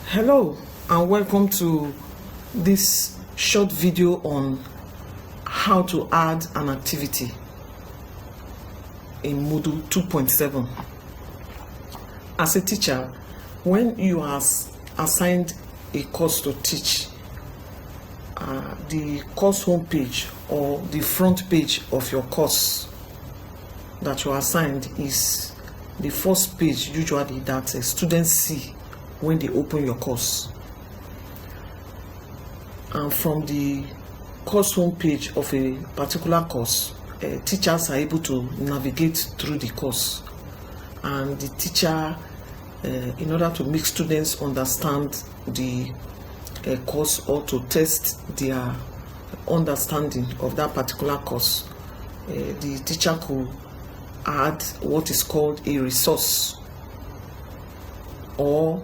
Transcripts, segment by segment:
Hello and welcome to this short video on how to add an activity in Moodle 2.7. As a teacher, when you are assigned a course to teach, the course homepage or the front page of your course that you are assigned is the first page usually that students see when they open your course. And from the course homepage of a particular course, teachers are able to navigate through the course, and the teacher, in order to make students understand the course or to test their understanding of that particular course, the teacher could add what is called a resource, or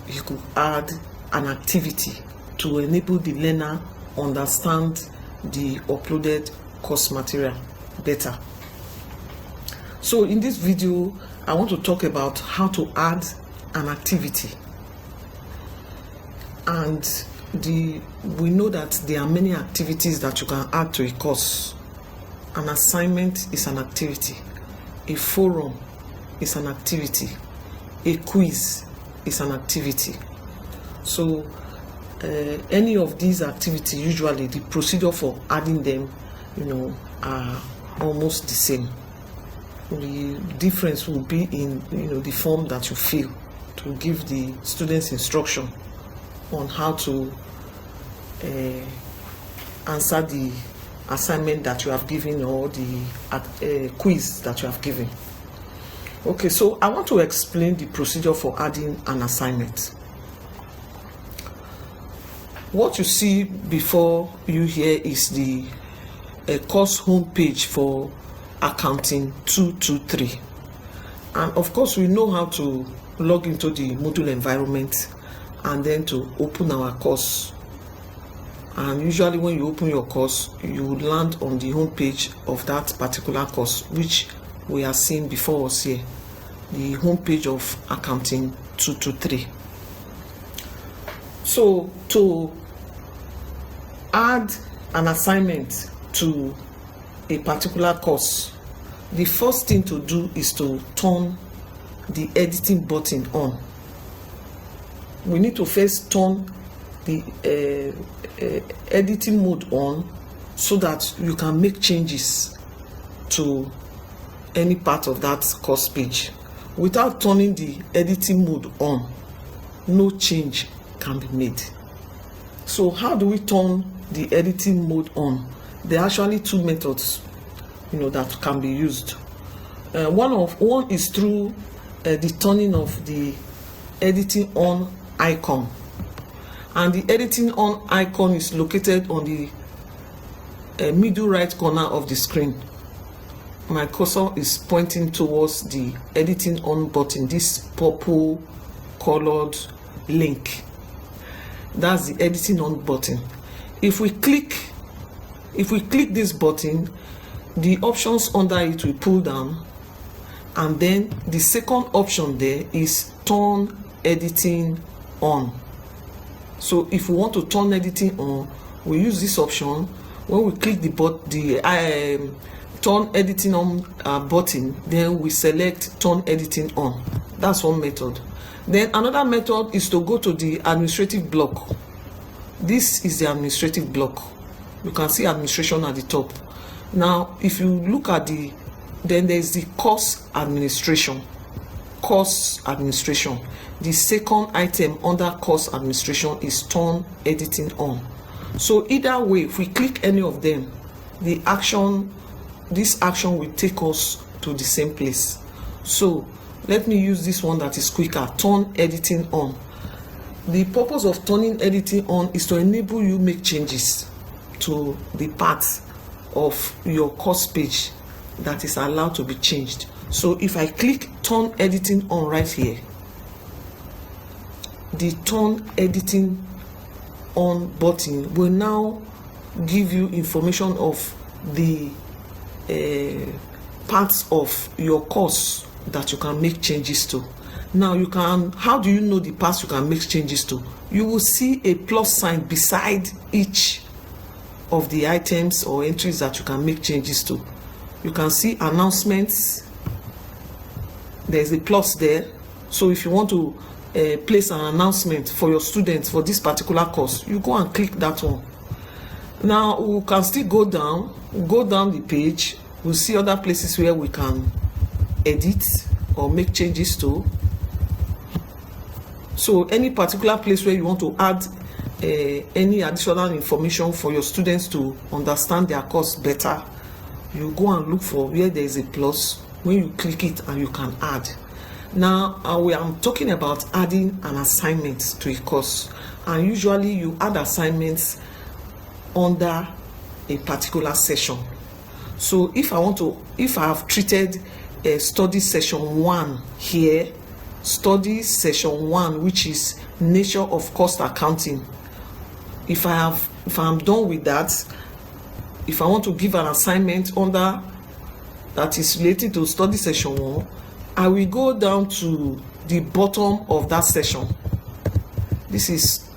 you could add an activity to enable the learner understand the uploaded course material better. So in this video, I want to talk about how to add an activity. And we know that there are many activities that you can add to a course. An assignment is an activity. A forum is an activity. A quiz is an activity. So any of these activities, usually the procedure for adding them, are almost the same. The difference will be in the form that you fill to give the students instruction on how to answer the assignment that you have given or the quiz that you have given. Okay, so I want to explain the procedure for adding an assignment. What you see before you here is the course homepage for Accounting 223. And of course, we know how to log into the Moodle environment and then to open our course. And usually when you open your course, you land on the homepage of that particular course, which we are seeing before us here, the homepage of Accounting 223. So to add an assignment to a particular course, the first thing to do is to turn the editing button on. We need to first turn the editing mode on so that you can make changes to any part of that course page. Without turning the editing mode on, no change can be made. So how do we turn the editing mode on? There are actually two methods that can be used. One is through the turning of the editing on icon, and the editing on icon is located on the middle right corner of the screen. My cursor is pointing towards the editing on button, this purple colored link. That's the editing on button. If we click this button, the options under it will pull down, and then the second option there is turn editing on. So if we want to turn editing on, we use this option. When we click the turn editing on button, then we select turn editing on. That's one method. Then another method is to go to the administrative block. This is the administrative block. You can see administration at the top. Now if you look at then there's the course administration. The second item under course administration is turn editing on. So either way, if we click any of them, this action will take us to the same place. So let me use this one that is quicker, turn editing on. The purpose of turning editing on is to enable you make changes to the parts of your course page that is allowed to be changed. So if I click turn editing on right here, the turn editing on button will now give you information of the parts of your course that you can make changes to. Now you can, how do you know the parts you can make changes to? You will see a plus sign beside each of the items or entries that you can make changes to. You can see announcements. There's a plus there. So if you want to place an announcement for your students for this particular course, you go and click that one. Now we can still go down the page. We'll see other places where we can edit or make changes to. So any particular place where you want to add any additional information for your students to understand their course better, you go and look for where there is a plus. When you click it, and you can add. Now I'm talking about adding an assignment to a course, and usually you add assignments under a particular session. So if I have treated study session 1 here, study session 1, which is nature of cost accounting, if I'm done with that, if I want to give an assignment under that is related to study session 1, I will go down to the bottom of that session. This is,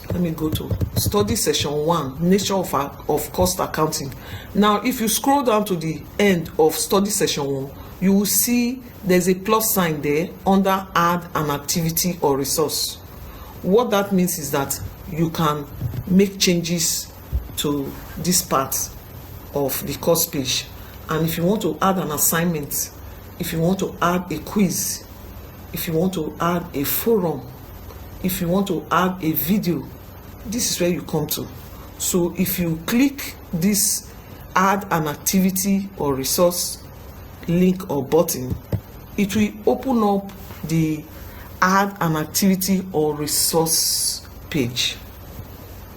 let me go to study session 1, nature of cost accounting. Now if you scroll down to the end of study session 1, you will see there's a plus sign there under add an activity or resource. What that means is that you can make changes to this part of the course page. And if you want to add an assignment, if you want to add a quiz, if you want to add a forum, if you want to add a video, this is where you come to. So if you click this add an activity or resource link or button, it will open up the add an activity or resource page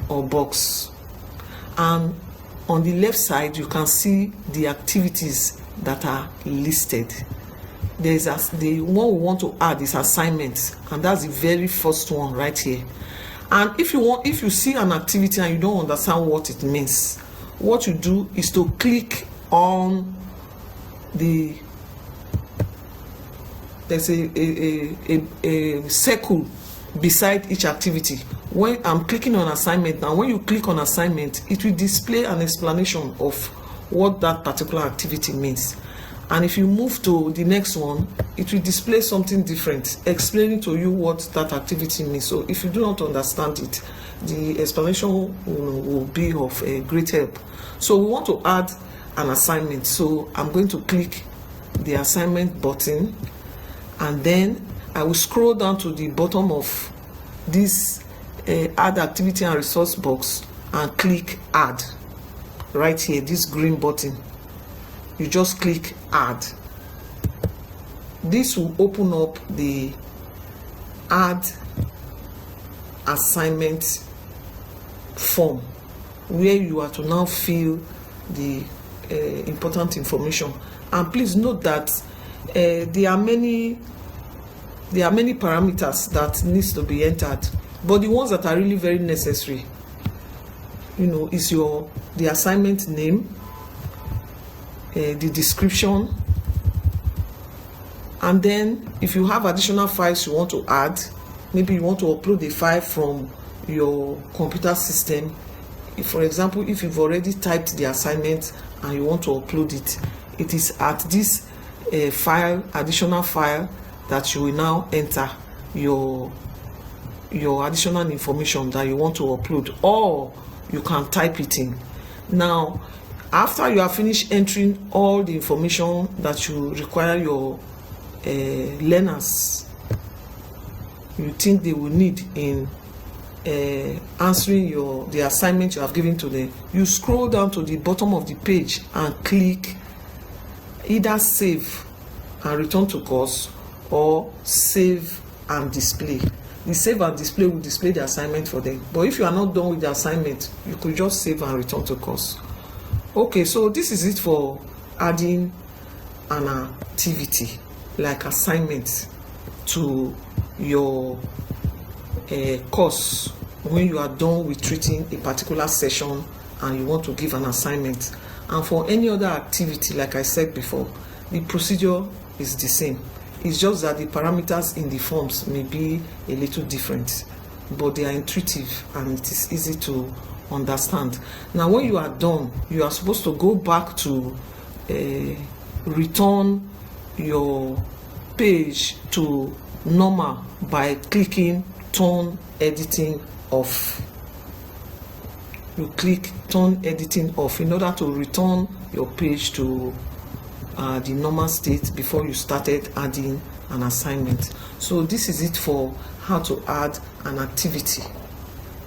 or box. And on the left side, you can see the activities that are listed. There's the one we want to add is assignments, and that's the very first one right here. And if you see an activity and you don't understand what it means, what you do is to click on there's a circle beside each activity. When I'm clicking on assignment now, when you click on assignment, it will display an explanation of what that particular activity means. And if you move to the next one, it will display something different, explaining to you what that activity means. So if you do not understand it, the explanation will be of a great help. So we want to add an assignment. So I'm going to click the assignment button, and then I will scroll down to the bottom of this add activity and resource box and click add. Right here, this green button, you just click add. This will open up the add assignment form, where you are to now fill the important information. And please note that there are many parameters that needs to be entered, but the ones that are really very necessary, is the assignment name, the description, and then if you have additional files you want to add, maybe you want to upload a file from your computer system. If, for example, if you've already typed the assignment and you want to upload it, it is at this additional file that you will now enter your additional information that you want to upload, or you can type it in. Now, after you have finished entering all the information that you require your learners, you think they will need in answering the assignment you have given to them, you scroll down to the bottom of the page and click either save and return to course or save and display. The save and display will display the assignment for them, but if you are not done with the assignment, you could just save and return to course. Okay, so this is it for adding an activity like assignment to your course when you are done with treating a particular session and you want to give an assignment. And for any other activity, like I said before, the procedure is the same. It's just that the parameters in the forms may be a little different, but they are intuitive and it is easy to understand. Now when you are done, you are supposed to go back to return your page to normal by clicking turn editing off. You click turn editing off in order to return your page to the normal state before you started adding an assignment. So this is it for how to add an activity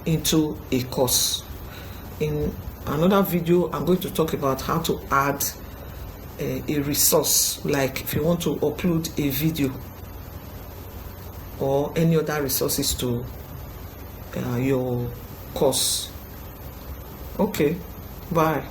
into a course. In another video, I'm going to talk about how to add a resource, like if you want to upload a video or any other resources to your course. Okay, bye.